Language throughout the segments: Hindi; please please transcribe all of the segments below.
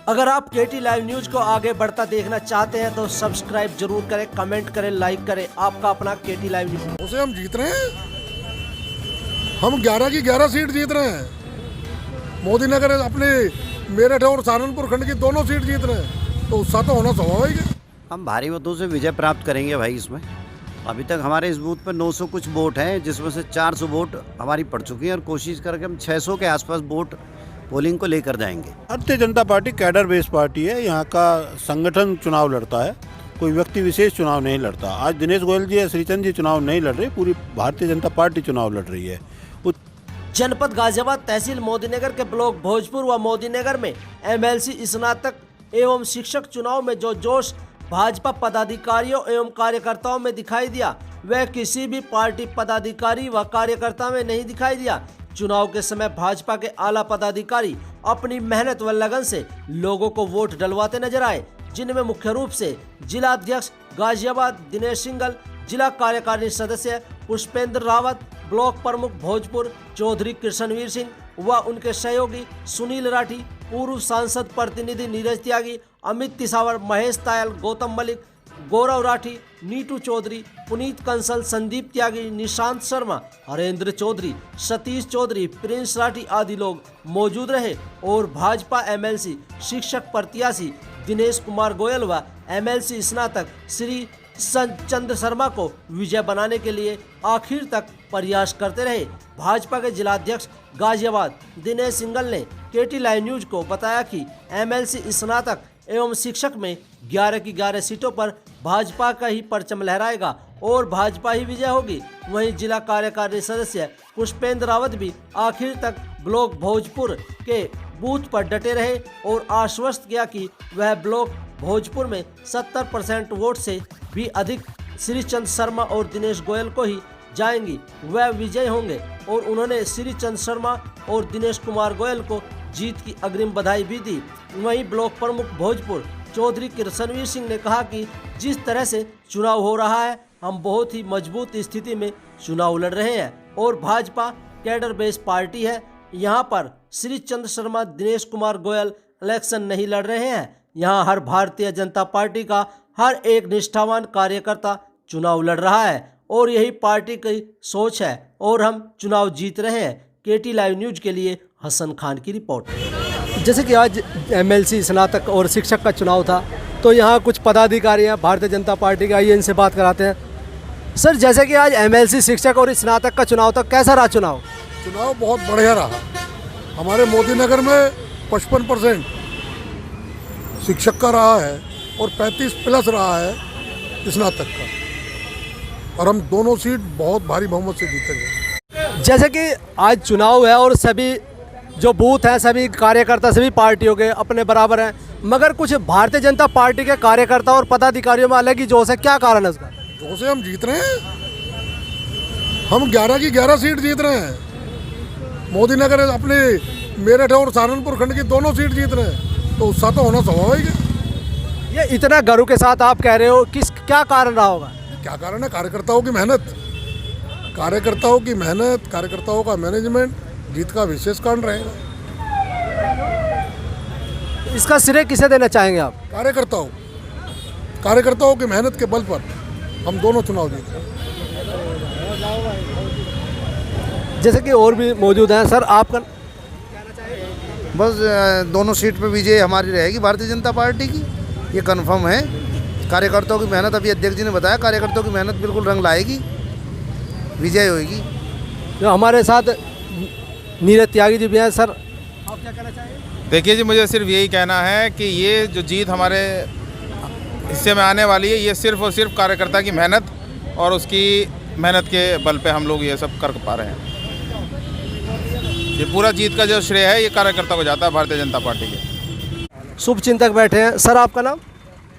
अगर आप केटी लाइव न्यूज को आगे बढ़ता देखना चाहते हैं तो सब्सक्राइब जरूर करें, कमेंट करें, लाइक करें। आपका अपना केटी लाइव न्यूज। उसे हम जीत रहे हैं, हम 11 की 11 सीट जीत रहे हैं। मोदी नगर अपने मेरठ और सहारनपुर खंड की दोनों सीट जीत रहे हैं, तो उत्साह तो होना स्वाभाविक है। हम भारी मतों से विजय प्राप्त करेंगे भाई। इसमें अभी तक हमारे इस बूथ पर 900 कुछ वोट हैं, जिसमें से 400 वोट हमारी पड़ चुकी हैं और कोशिश करके हम 600 के आसपास वोट पोलिंग को लेकर जाएंगे। Bharatiya Janata party cadre base party है। यहाँ का संगठन चुनाव लड़ता है, कोई व्यक्ति विशेष चुनाव नहीं लड़ता। आज दिनेश गोयल जी या श्रीचंद जी चुनाव नहीं लड़ रहे, पूरी भारतीय जनता पार्टी चुनाव लड़ रही है। जनपद गाजियाबाद तहसील मोदीनगर के ब्लॉक भोजपुर व मोदीनगर में एमएलसी स्नातक एवं शिक्षक चुनाव में जो जोश भाजपा पदाधिकारियों एवं कार्यकर्ताओं में दिखाई दिया, वह किसी भी पार्टी पदाधिकारी व कार्यकर्ता में नहीं दिखाई दिया। चुनाव के समय भाजपा के आला पदाधिकारी अपनी मेहनत व लगन से लोगों को वोट डलवाते नजर आए, जिनमें मुख्य रूप से जिला अध्यक्ष गाजियाबाद दिनेश सिंगल, जिला कार्यकारिणी सदस्य पुष्पेंद्र रावत, ब्लॉक प्रमुख भोजपुर चौधरी कृष्णवीर सिंह व उनके सहयोगी सुनील राठी, पूर्व सांसद प्रतिनिधि नीरज त्यागी, अमित तिसावर, महेश तायल, गौतम मलिक, गौरव राठी, नीटू चौधरी, पुनीत कंसल, संदीप त्यागी, निशांत शर्मा, हरेंद्र चौधरी, सतीश चौधरी, प्रिंस राठी आदि लोग मौजूद रहे और भाजपा एमएलसी शिक्षक प्रत्याशी दिनेश कुमार गोयल व एमएलसी स्नातक श्री चंद्र शर्मा को विजय बनाने के लिए आखिर तक प्रयास करते रहे। भाजपा के जिलाध्यक्ष गाजियाबाद दिनेश सिंगल ने केटी लाइव न्यूज को बताया कि एमएलसी स्नातक एवं शिक्षक में 11 की 11 सीटों पर भाजपा का ही परचम लहराएगा और भाजपा ही विजय होगी। वहीं जिला कार्यकारिणी सदस्य पुष्पेंद्र रावत भी आखिर तक ब्लॉक भोजपुर के बूथ पर डटे रहे और आश्वस्त किया कि वह ब्लॉक भोजपुर में 70% वोट से भी अधिक श्री चंद शर्मा और दिनेश गोयल को ही जाएंगी, वह विजय होंगे। और उन्होंने श्री चंद शर्मा और दिनेश कुमार गोयल को जीत की अग्रिम बधाई भी दी। वहीं ब्लॉक प्रमुख भोजपुर चौधरी कृष्णवीर सिंह ने कहा कि जिस तरह से चुनाव हो रहा है, हम बहुत ही मजबूत स्थिति में चुनाव लड़ रहे हैं और भाजपा कैडर बेस पार्टी है। यहाँ पर श्री चंद्र शर्मा, दिनेश कुमार गोयल इलेक्शन नहीं लड़ रहे हैं। यहाँ हर भारतीय जनता पार्टी का हर एक निष्ठावान कार्यकर्ता चुनाव लड़ रहा है और यही पार्टी की सोच है और हम चुनाव जीत रहे हैं। केटी लाइव न्यूज के लिए हसन खान की रिपोर्ट। जैसे कि आज एमएलसी स्नातक और शिक्षक का चुनाव था, तो यहाँ कुछ पदाधिकारी हैं भारतीय जनता पार्टी के, आइए इनसे बात कराते हैं। सर, जैसे कि आज एमएलसी शिक्षक और स्नातक का चुनाव था, कैसा रहा चुनाव? चुनाव बहुत बढ़िया रहा। हमारे मोदी नगर में 55% शिक्षक का रहा है और 35+ रहा है स्नातक का, और हम दोनों सीट बहुत भारी बहुमत से जीतेंगे। जैसे कि आज चुनाव है और सभी जो बूथ हैं, सभी कार्यकर्ता सभी पार्टियों के अपने बराबर हैं, मगर कुछ भारतीय जनता पार्टी के कार्यकर्ता और पदाधिकारियों में अलग ही जोश है, क्या कारण है उसका? जोश है, हम जीत रहे हैं, हम 11 की 11 सीट जीत रहे हैं। मोदी नगर अपने मेरठ और सहारनपुर खंड की दोनों सीट जीत रहे हैं, तो उत्साह तो होना स्वाभाविक है। ये इतना गर्व के साथ आप कह रहे हो, क्या कारण रहा होगा? क्या कारण है? कार्यकर्ताओं की मेहनत, कार्यकर्ताओं की मेहनत, कार्यकर्ताओं का मैनेजमेंट जीत का विशेष कारण रहेगा। इसका श्रेय किसे देना चाहेंगे आप? कार्यकर्ताओं की मेहनत के बल पर हम दोनों चुनाव जीते। जैसे कि और भी मौजूद हैं, सर आपका? बस दोनों सीट पे विजय हमारी रहेगी भारतीय जनता पार्टी की, ये कंफर्म है। कार्यकर्ताओं की मेहनत, अभी अध्यक्ष जी ने बताया, कार्यकर्ताओं की मेहनत बिल्कुल रंग लाएगी, विजय होगी। जो हमारे साथ नीरज त्यागी जी भी हैं, सर आप क्या कहना चाहेंगे? देखिए जी, मुझे सिर्फ यही कहना है कि ये जो जीत हमारे हिस्से में आने वाली है, ये सिर्फ और सिर्फ कार्यकर्ता की मेहनत और उसकी मेहनत के बल पे हम लोग ये सब कर पा रहे हैं। ये पूरा जीत का जो श्रेय है ये कार्यकर्ता को जाता है, भारतीय जनता पार्टी के। शुभ चिंतक बैठे हैं। सर आपका नाम?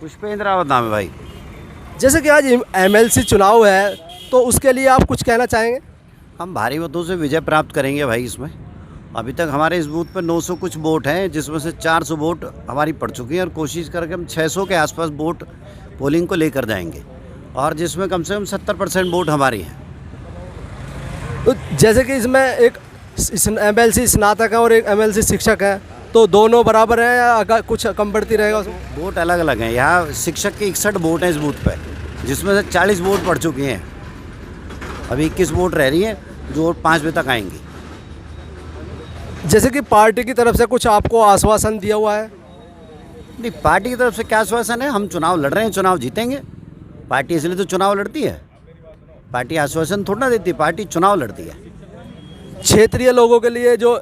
पुष्पेंद्र रावत नाम है भाई। जैसे कि आज एमएलसी चुनाव है, तो उसके लिए आप कुछ कहना चाहेंगे? हम भारी मतों से विजय प्राप्त करेंगे भाई। इसमें अभी तक हमारे इस बूथ पर 900 कुछ वोट हैं, जिसमें से 400 वोट हमारी पड़ चुकी हैं और कोशिश करके हम 600 के आसपास वोट पोलिंग को लेकर जाएंगे, और जिसमें कम से कम 70% वोट हमारी हैं। तो जैसे कि इसमें एक एमएलसी स्नातक है और एक एमएलसी शिक्षक है, तो दोनों बराबर हैं या अगर कुछ कम बढ़ती रहेगा उसमें? वोट अलग अलग हैं। यहाँ शिक्षक के 61 वोट हैं इस बूथ पे, जिसमें से 40 वोट पड़ चुकी हैं। अभी 21 वोट रह रही हैं जो 5 बजे तक आएंगी। जैसे कि पार्टी की तरफ से कुछ आपको आश्वासन दिया हुआ है? नहीं, पार्टी की तरफ से क्या आश्वासन है? हम चुनाव लड़ रहे हैं, चुनाव जीतेंगे। पार्टी इसलिए तो चुनाव लड़ती है, पार्टी आश्वासन थोड़ा ना देती, पार्टी चुनाव लड़ती है। क्षेत्रीय लोगों के लिए जो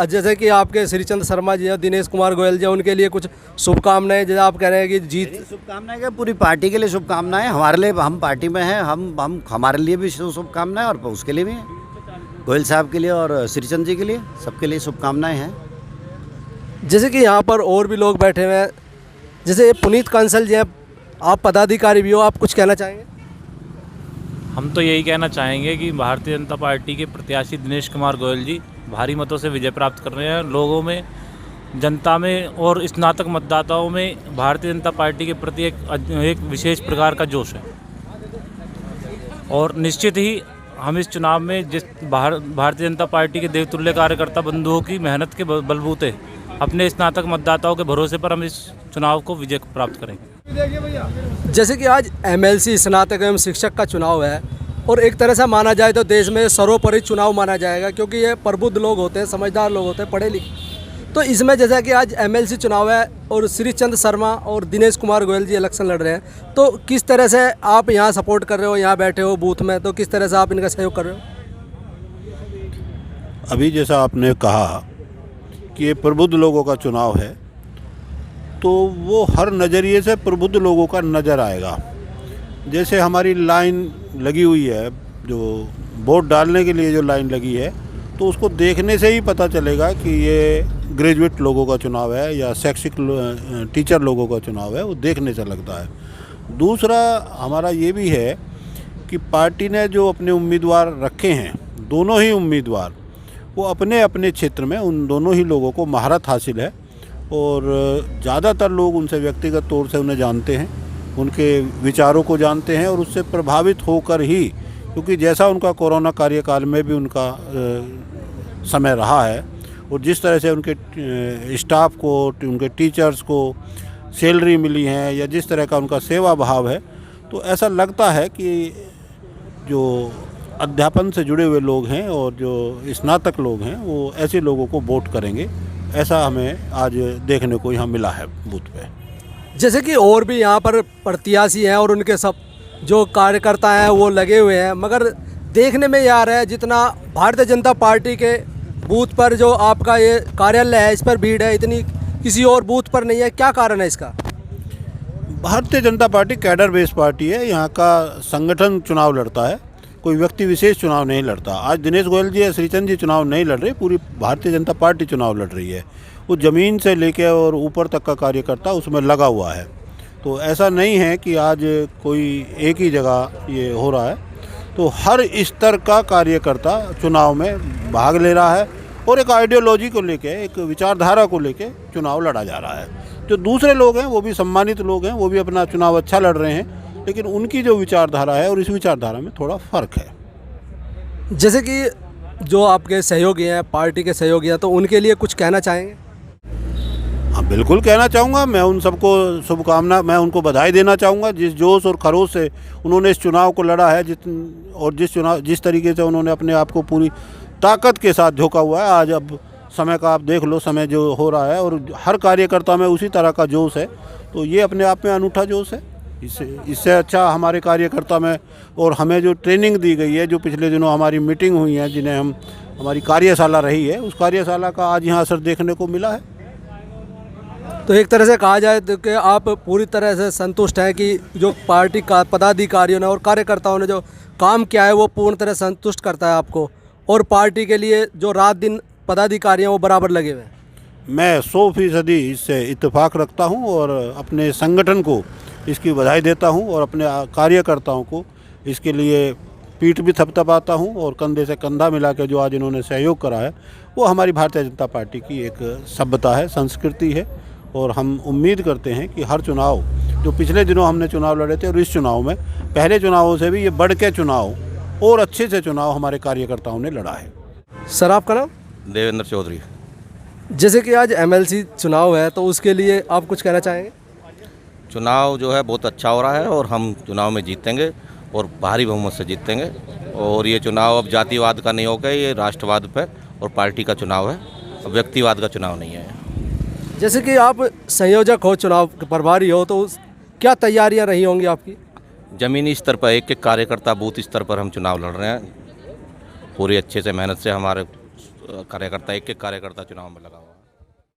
जैसे कि आपके श्रीचंद शर्मा जी हैं, दिनेश कुमार गोयल जी हैं, उनके लिए कुछ शुभकामनाएं, जैसे आप कह रहे हैं कि जीत। शुभकामनाएं क्या, पूरी पार्टी के लिए शुभकामनाएं। हमारे लिए, हम पार्टी में हैं, हम हमारे लिए भी शुभकामनाएं और उसके लिए भी हैं, गोयल साहब के लिए और श्रीचंद जी के लिए, सबके लिए शुभकामनाएं हैं। जैसे कि यहाँ पर और भी लोग बैठे हुए हैं, जैसे पुनीत कंसल जी हैं, आप पदाधिकारी भी हो, आप कुछ कहना चाहेंगे? हम तो यही कहना चाहेंगे कि भारतीय जनता पार्टी के प्रत्याशी दिनेश कुमार गोयल जी भारी मतों से विजय प्राप्त कर रहे हैं। लोगों में, जनता में और स्नातक मतदाताओं में भारतीय जनता पार्टी के प्रति एक विशेष प्रकार का जोश है। और निश्चित ही हम इस चुनाव में जिस भारतीय जनता पार्टी के देवतुल्य कार्यकर्ता बंधुओं की मेहनत के बलबूते अपने स्नातक मतदाताओं के भरोसे पर हम इस चुनाव को विजय प्राप्त करेंगे। जैसे कि आज एमएलसी स्नातक एवं शिक्षक का चुनाव है और एक तरह से माना जाए तो देश में सर्वोपरि चुनाव माना जाएगा, क्योंकि ये प्रबुद्ध लोग होते हैं, समझदार लोग होते हैं, पढ़े लिखे। तो इसमें जैसा कि आज एमएलसी चुनाव है और श्रीचंद शर्मा और दिनेश कुमार गोयल जी इलेक्शन लड़ रहे हैं, तो किस तरह से आप यहाँ सपोर्ट कर रहे हो, यहाँ बैठे हो बूथ में, तो किस तरह से आप इनका सहयोग कर रहे हो? अभी जैसा आपने कहा कि ये प्रबुद्ध लोगों का चुनाव है, तो वो हर नज़रिए से प्रबुद्ध लोगों का नज़र आएगा। जैसे हमारी लाइन लगी हुई है, जो वोट डालने के लिए जो लाइन लगी है, तो उसको देखने से ही पता चलेगा कि ये ग्रेजुएट लोगों का चुनाव है या शैक्षिक टीचर लोगों का चुनाव है, वो देखने से लगता है। दूसरा हमारा ये भी है कि पार्टी ने जो अपने उम्मीदवार रखे हैं, दोनों ही उम्मीदवार, वो अपने अपने क्षेत्र में उन दोनों ही लोगों को महारत हासिल है और ज़्यादातर लोग उनसे व्यक्तिगत तौर से उन्हें जानते हैं, उनके विचारों को जानते हैं और उससे प्रभावित होकर ही, क्योंकि जैसा उनका कोरोना कार्यकाल में भी उनका समय रहा है और जिस तरह से उनके स्टाफ को, उनके टीचर्स को सैलरी मिली है या जिस तरह का उनका सेवा भाव है, तो ऐसा लगता है कि जो अध्यापन से जुड़े हुए लोग हैं और जो स्नातक लोग हैं, वो ऐसे लोगों को वोट करेंगे। ऐसा हमें आज देखने को यहाँ मिला है बूथ पे। जैसे कि और भी यहाँ पर प्रत्याशी हैं और उनके सब जो कार्यकर्ता हैं वो लगे हुए हैं, मगर देखने में ये आ रहा है जितना भारतीय जनता पार्टी के बूथ पर जो आपका ये कार्यालय है, इस पर भीड़ है, इतनी किसी और बूथ पर नहीं है। क्या कारण है इसका? Bharatiya Janata party cadre based party है, यहाँ का संगठन चुनाव लड़ता है, कोई व्यक्ति विशेष चुनाव नहीं लड़ता। आज दिनेश गोयल जी या श्रीचंद जी चुनाव नहीं लड़ रहे, पूरी भारतीय जनता पार्टी चुनाव लड़ रही है। वो ज़मीन से लेकर और ऊपर तक का कार्यकर्ता उसमें लगा हुआ है। तो ऐसा नहीं है कि आज कोई एक ही जगह ये हो रहा है, तो हर स्तर का कार्यकर्ता चुनाव में भाग ले रहा है और एक आइडियोलॉजी को लेके, एक विचारधारा को लेके चुनाव लड़ा जा रहा है। जो दूसरे लोग हैं वो भी सम्मानित लोग हैं, वो भी अपना चुनाव अच्छा लड़ रहे हैं, लेकिन उनकी जो विचारधारा है और इस विचारधारा में थोड़ा फ़र्क है। जैसे कि जो आपके सहयोगी हैं, पार्टी के सहयोगी हैं, तो उनके लिए कुछ कहना चाहेंगे? हाँ, बिल्कुल कहना चाहूँगा। मैं उन सबको शुभकामना, मैं उनको बधाई देना चाहूँगा। जिस जोश और खरोश से उन्होंने इस चुनाव को लड़ा है, जिस तरीके से उन्होंने अपने आप को पूरी ताकत के साथ झोंका हुआ है। आज अब समय का आप देख लो, समय जो हो रहा है और हर कार्यकर्ता में उसी तरह का जोश है, तो ये अपने आप में अनूठा जोश है। इससे अच्छा हमारे कार्यकर्ता में और हमें जो ट्रेनिंग दी गई है, जो पिछले दिनों हमारी मीटिंग हुई है, जिन्हें हमारी कार्यशाला रही है, उस कार्यशाला का आज यहाँ असर देखने को मिला है। तो एक तरह से कहा जाए तो कि आप पूरी तरह से संतुष्ट हैं कि जो पार्टी का पदाधिकारियों ने और कार्यकर्ताओं ने जो काम किया है वो पूर्ण तरह संतुष्ट करता है आपको, और पार्टी के लिए जो रात दिन पदाधिकारी हैं वो बराबर लगे हुए हैं? मैं 100% इससे इत्तेफाक रखता हूँ और अपने संगठन को इसकी बधाई देता हूँ और अपने कार्यकर्ताओं को इसके लिए पीठ भी थपथपाता हूँ और कंधे से कंधा मिला के जो आज इन्होंने सहयोग करा है, वो हमारी भारतीय जनता पार्टी की एक सभ्यता है, संस्कृति है। और हम उम्मीद करते हैं कि हर चुनाव, जो पिछले दिनों हमने चुनाव लड़े थे और इस चुनाव में पहले चुनावों से भी ये बढ़ के चुनाव और अच्छे से चुनाव हमारे कार्यकर्ताओं ने लड़ा है। सर, आपका नाम? देवेंद्र चौधरी। जैसे कि आज एमएलसी चुनाव है तो उसके लिए आप कुछ कहना चाहेंगे? चुनाव जो है बहुत अच्छा हो रहा है और हम चुनाव में जीतेंगे और भारी बहुमत से जीतेंगे। और ये चुनाव अब जातिवाद का नहीं होगा, ये राष्ट्रवाद पे और पार्टी का चुनाव है, अब व्यक्तिवाद का चुनाव नहीं है। जैसे कि आप संयोजक हो, चुनाव के प्रभारी हो, तो क्या तैयारियां रही होंगी आपकी? ज़मीनी स्तर पर एक एक कार्यकर्ता बूथ स्तर पर हम चुनाव लड़ रहे हैं। पूरी अच्छे से मेहनत से हमारे कार्यकर्ता एक एक कार्यकर्ता चुनाव में लगा हुआ है।